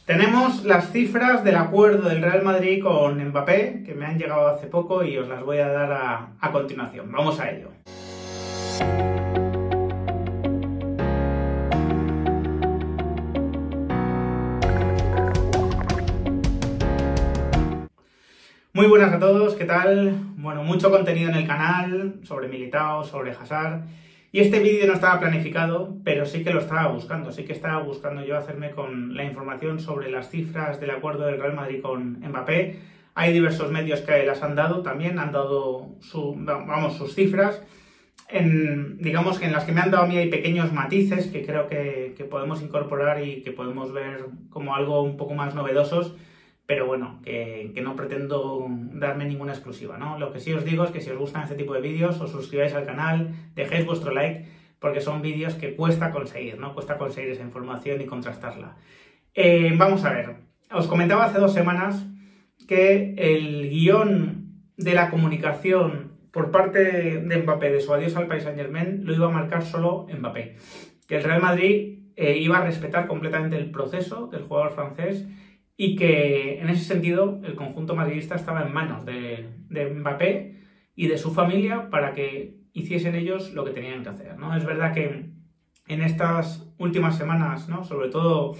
Tenemos las cifras del acuerdo del Real Madrid con Mbappé, que me han llegado hace poco y os las voy a dar a continuación. Vamos a ello. Muy buenas a todos, ¿qué tal? Bueno, mucho contenido en el canal sobre Militao, sobre Hazard. Y este vídeo no estaba planificado, pero sí que lo estaba buscando. Sí que estaba buscando yo hacerme con la información sobre las cifras del acuerdo del Real Madrid con Mbappé. Hay diversos medios que las han dado, también han dado sus cifras. Digamos que en las que me han dado a mí hay pequeños matices que creo que podemos incorporar y que podemos ver como algo un poco más novedosos. Pero bueno, que no pretendo darme ninguna exclusiva, ¿no? Lo que sí os digo es que si os gustan este tipo de vídeos, os suscribáis al canal, dejéis vuestro like, porque son vídeos que cuesta conseguir, ¿no? Cuesta conseguir esa información y contrastarla. Vamos a ver, os comentaba hace 2 semanas que el guión de la comunicación por parte de Mbappé de su adiós al Paris Saint-Germain lo iba a marcar solo Mbappé. Que el Real Madrid iba a respetar completamente el proceso del jugador francés y que en ese sentido el conjunto madridista estaba en manos de Mbappé y de su familia para que hiciesen ellos lo que tenían que hacer, ¿no? Es verdad que en estas últimas semanas, ¿no? Sobre todo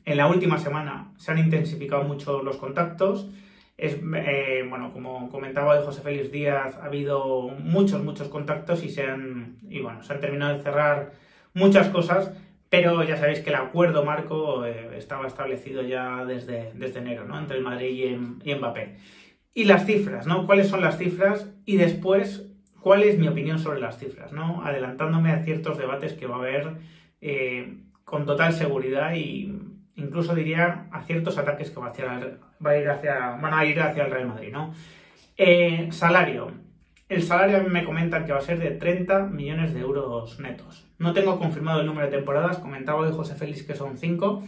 en la última semana, se han intensificado mucho los contactos. Bueno, como comentaba hoy José Félix Díaz, ha habido muchos contactos y se han terminado de cerrar muchas cosas. Pero ya sabéis que el acuerdo marco estaba establecido ya desde enero, ¿no? Entre el Madrid y Mbappé. Y las cifras, ¿no? ¿Cuáles son las cifras? Y después, ¿cuál es mi opinión sobre las cifras, ¿no? Adelantándome a ciertos debates que va a haber con total seguridad y incluso diría a ciertos ataques que van a ir hacia el Real Madrid, ¿no? Salario. El salario a mí me comentan que va a ser de 30 millones de euros netos. No tengo confirmado el número de temporadas, comentaba hoy José Félix que son 5,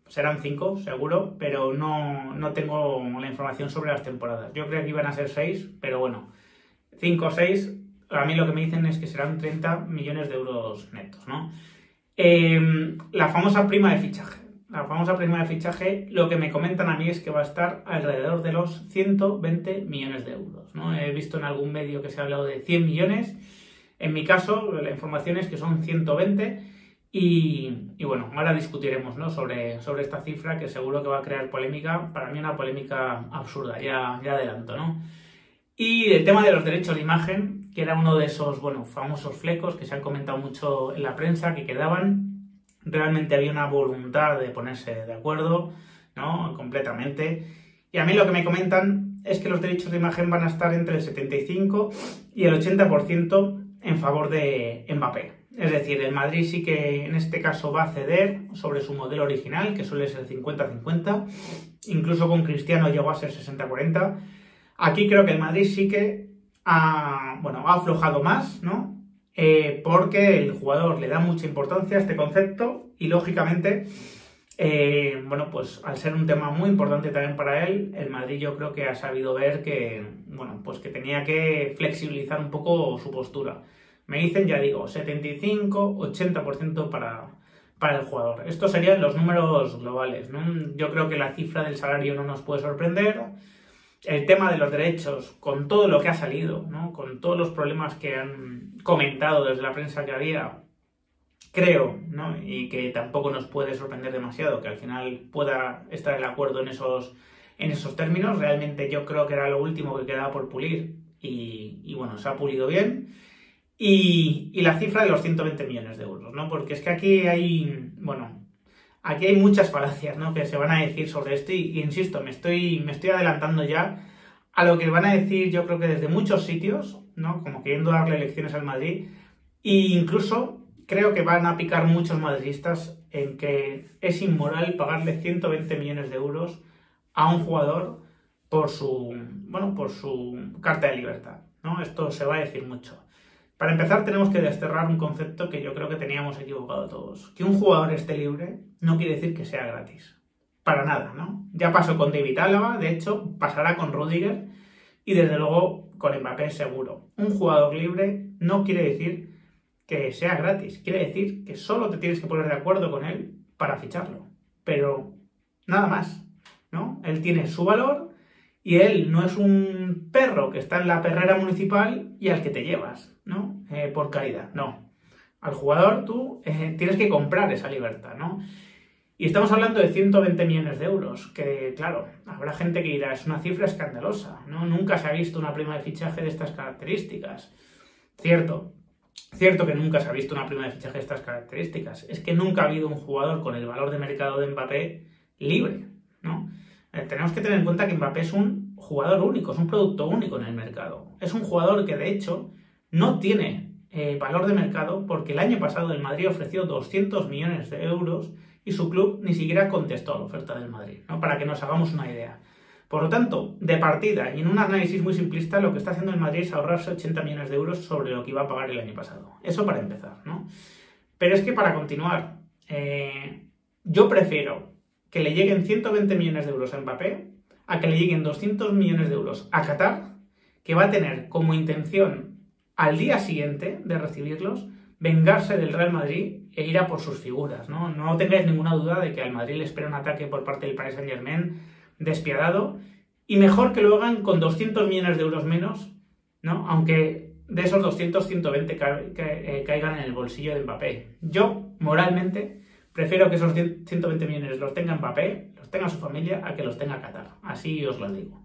serán 5 seguro, pero no tengo la información sobre las temporadas. Yo creo que iban a ser 6, pero bueno, 5 o 6, a mí lo que me dicen es que serán 30 millones de euros netos, ¿no? La famosa prima de fichaje. La famosa prima de fichaje, lo que me comentan a mí es que va a estar alrededor de los 120 millones de euros, ¿no? He visto en algún medio que se ha hablado de 100 millones. En mi caso, la información es que son 120 y bueno, ahora discutiremos, ¿no? sobre esta cifra que seguro que va a crear polémica. Para mí una polémica absurda, ya adelanto, ¿no? Y el tema de los derechos de imagen, que era uno de esos, famosos flecos que se han comentado mucho en la prensa, que quedaban. Realmente había una voluntad de ponerse de acuerdo, ¿no? Completamente. Y a mí lo que me comentan es que los derechos de imagen van a estar entre el 75 y el 80% en favor de Mbappé. Es decir, el Madrid sí que en este caso va a ceder sobre su modelo original, que suele ser 50-50. Incluso con Cristiano llegó a ser 60-40. Aquí creo que el Madrid sí que ha aflojado más, ¿no? Porque el jugador le da mucha importancia a este concepto y lógicamente, pues al ser un tema muy importante también para él, el Madrid yo creo que ha sabido ver que, que tenía que flexibilizar un poco su postura. Me dicen, ya digo, 75-80% para el jugador. Estos serían los números globales, ¿no? Yo creo que la cifra del salario no nos puede sorprender. El tema de los derechos, con todo lo que ha salido, ¿no? Con todos los problemas que han comentado desde la prensa que había, creo, ¿no? Y que tampoco nos puede sorprender demasiado que al final pueda estar el acuerdo en esos términos. Realmente yo creo que era lo último que quedaba por pulir y se ha pulido bien. Y la cifra de los 120 millones de euros, ¿no? Porque es que aquí hay muchas falacias, ¿no? Que se van a decir sobre esto y insisto, me estoy adelantando ya a lo que van a decir yo creo que desde muchos sitios, ¿no? Como queriendo darle lecciones al Madrid e incluso creo que van a picar muchos madridistas en que es inmoral pagarle 120 millones de euros a un jugador por su carta de libertad, ¿no? Esto se va a decir mucho. Para empezar tenemos que desterrar un concepto que yo creo que teníamos equivocado todos. Que un jugador esté libre no quiere decir que sea gratis. Para nada, ¿no? Ya pasó con David Alaba, de hecho pasará con Rüdiger y desde luego con Mbappé seguro. Un jugador libre no quiere decir que sea gratis. Quiere decir que solo te tienes que poner de acuerdo con él para ficharlo. Pero nada más, ¿no? Él tiene su valor y él no es un perro que está en la perrera municipal y al que te llevas, ¿no? Por caridad, no. Al jugador tú tienes que comprar esa libertad, ¿no? Y estamos hablando de 120 millones de euros, que claro, habrá gente que dirá, es una cifra escandalosa, ¿no? Nunca se ha visto una prima de fichaje de estas características. Cierto que nunca se ha visto una prima de fichaje de estas características. Es que nunca ha habido un jugador con el valor de mercado de Mbappé libre, ¿no? Tenemos que tener en cuenta que Mbappé es un jugador único, es un producto único en el mercado. Es un jugador que de hecho no tiene valor de mercado porque el año pasado el Madrid ofreció 200 millones de euros y su club ni siquiera contestó a la oferta del Madrid, ¿no? Para que nos hagamos una idea. Por lo tanto, de partida y en un análisis muy simplista, lo que está haciendo el Madrid es ahorrarse 80 millones de euros sobre lo que iba a pagar el año pasado. Eso para empezar, ¿no? Pero es que para continuar, yo prefiero que le lleguen 120 millones de euros a Mbappé a que le lleguen 200 millones de euros a Qatar, que va a tener como intención al día siguiente de recibirlos vengarse del Real Madrid e ir a por sus figuras, ¿no? No tengáis ninguna duda de que al Madrid le espera un ataque por parte del Paris Saint-Germain despiadado, y mejor que lo hagan con 200 millones de euros menos, ¿no? Aunque de esos 200, 120 caigan en el bolsillo de Mbappé. Yo, moralmente, prefiero que esos 120 millones los tenga Mbappé, los tenga su familia, a que los tenga Qatar. Así os lo digo.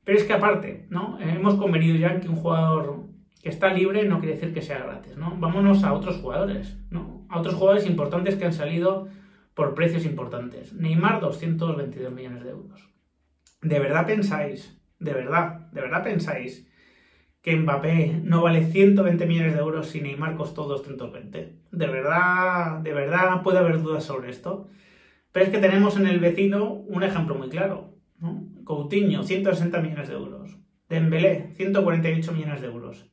Pero es que aparte, ¿no? Hemos convenido ya en que un jugador que está libre no quiere decir que sea gratis, ¿no? Vámonos a otros jugadores, ¿no? A otros jugadores importantes que han salido por precios importantes. Neymar, 222 millones de euros. ¿De verdad pensáis que Mbappé no vale 120 millones de euros si Neymar costó 220? ¿De verdad puede haber dudas sobre esto? Pero es que tenemos en el vecino un ejemplo muy claro, ¿no? Coutinho, 160 millones de euros. Dembélé, 148 millones de euros.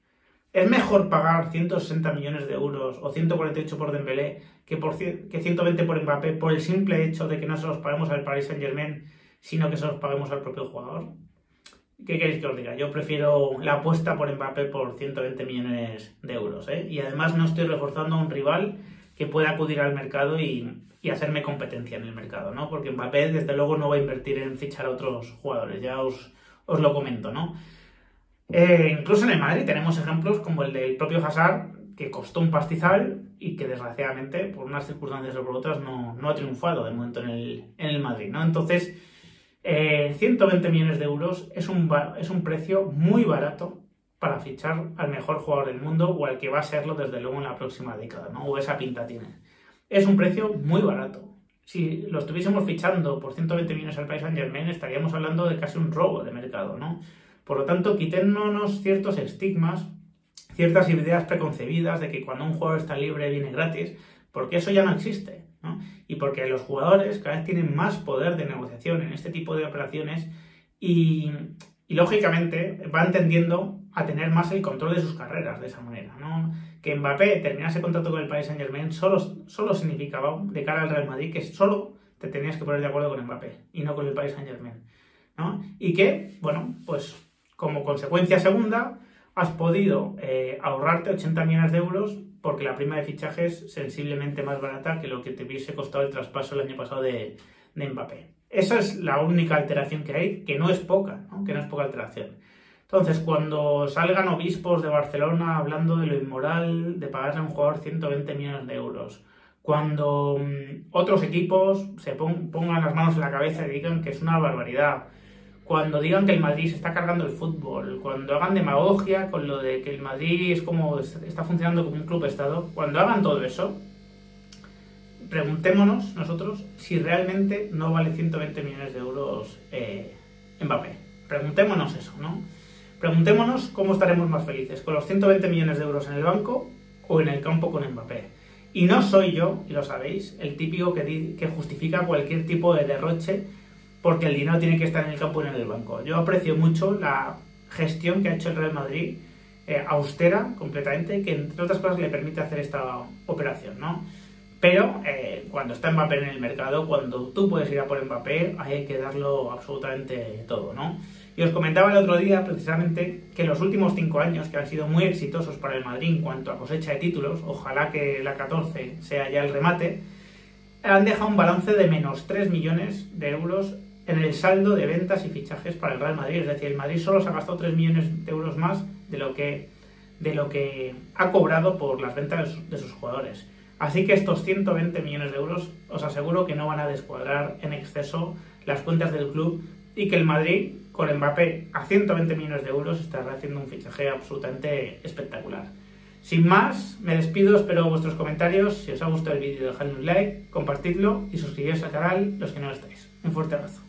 ¿Es mejor pagar 160 millones de euros o 148 por Dembélé que 120 por Mbappé por el simple hecho de que no se los paguemos al Paris Saint-Germain, sino que se los paguemos al propio jugador? ¿Qué queréis que os diga? Yo prefiero la apuesta por Mbappé por 120 millones de euros, ¿eh? Y además no estoy reforzando a un rival que pueda acudir al mercado y hacerme competencia en el mercado, ¿no? Porque Mbappé, desde luego, no va a invertir en fichar a otros jugadores, ya os lo comento, ¿no? Incluso en el Madrid tenemos ejemplos como el del propio Hazard, que costó un pastizal y que desgraciadamente, por unas circunstancias o por otras, no ha triunfado de momento en el Madrid, ¿no? Entonces, 120 millones de euros es un precio muy barato para fichar al mejor jugador del mundo o al que va a serlo desde luego en la próxima década, ¿no? O esa pinta tiene. Es un precio muy barato. Si lo estuviésemos fichando por 120 millones al Paris Saint-Germain, estaríamos hablando de casi un robo de mercado, ¿no? Por lo tanto, quitémonos ciertos estigmas, ciertas ideas preconcebidas de que cuando un jugador está libre viene gratis, porque eso ya no existe, ¿no? Y porque los jugadores cada vez tienen más poder de negociación en este tipo de operaciones y lógicamente van tendiendo a tener más el control de sus carreras de esa manera, ¿no? Que Mbappé terminase contrato con el Paris Saint-Germain solo significaba, de cara al Real Madrid, que solo te tenías que poner de acuerdo con Mbappé y no con el Paris Saint-Germain, ¿no? Y que, bueno, pues como consecuencia segunda, has podido ahorrarte 80 millones de euros porque la prima de fichaje es sensiblemente más barata que lo que te hubiese costado el traspaso el año pasado de Mbappé. Esa es la única alteración que hay, que no es poca, ¿no? Que no es poca alteración. Entonces, cuando salgan obispos de Barcelona hablando de lo inmoral de pagarle a un jugador 120 millones de euros, cuando otros equipos se pongan las manos en la cabeza y digan que es una barbaridad, cuando digan que el Madrid se está cargando el fútbol, cuando hagan demagogia con lo de que el Madrid es como está funcionando como un club-estado, cuando hagan todo eso, preguntémonos nosotros si realmente no vale 120 millones de euros Mbappé. Preguntémonos eso, ¿no? Preguntémonos cómo estaremos más felices, con los 120 millones de euros en el banco o en el campo con Mbappé. Y no soy yo, y lo sabéis, el típico que justifica cualquier tipo de derroche porque el dinero tiene que estar en el campo y en el banco. Yo aprecio mucho la gestión que ha hecho el Real Madrid, austera completamente, que entre otras cosas le permite hacer esta operación, ¿no? Pero cuando está Mbappé en el mercado, cuando tú puedes ir a por Mbappé, hay que darlo absolutamente todo, ¿no? Y os comentaba el otro día, precisamente, que los últimos 5 años, que han sido muy exitosos para el Madrid en cuanto a cosecha de títulos, ojalá que la 14 sea ya el remate, han dejado un balance de menos 3 millones de euros en el saldo de ventas y fichajes para el Real Madrid. Es decir, el Madrid solo se ha gastado 3 millones de euros más de lo que ha cobrado por las ventas de sus jugadores. Así que estos 120 millones de euros os aseguro que no van a descuadrar en exceso las cuentas del club y que el Madrid, con Mbappé a 120 millones de euros, estará haciendo un fichaje absolutamente espectacular. Sin más, me despido, espero vuestros comentarios. Si os ha gustado el vídeo, dejadme un like, compartidlo y suscribiros al canal los que no lo estáis. Un fuerte abrazo.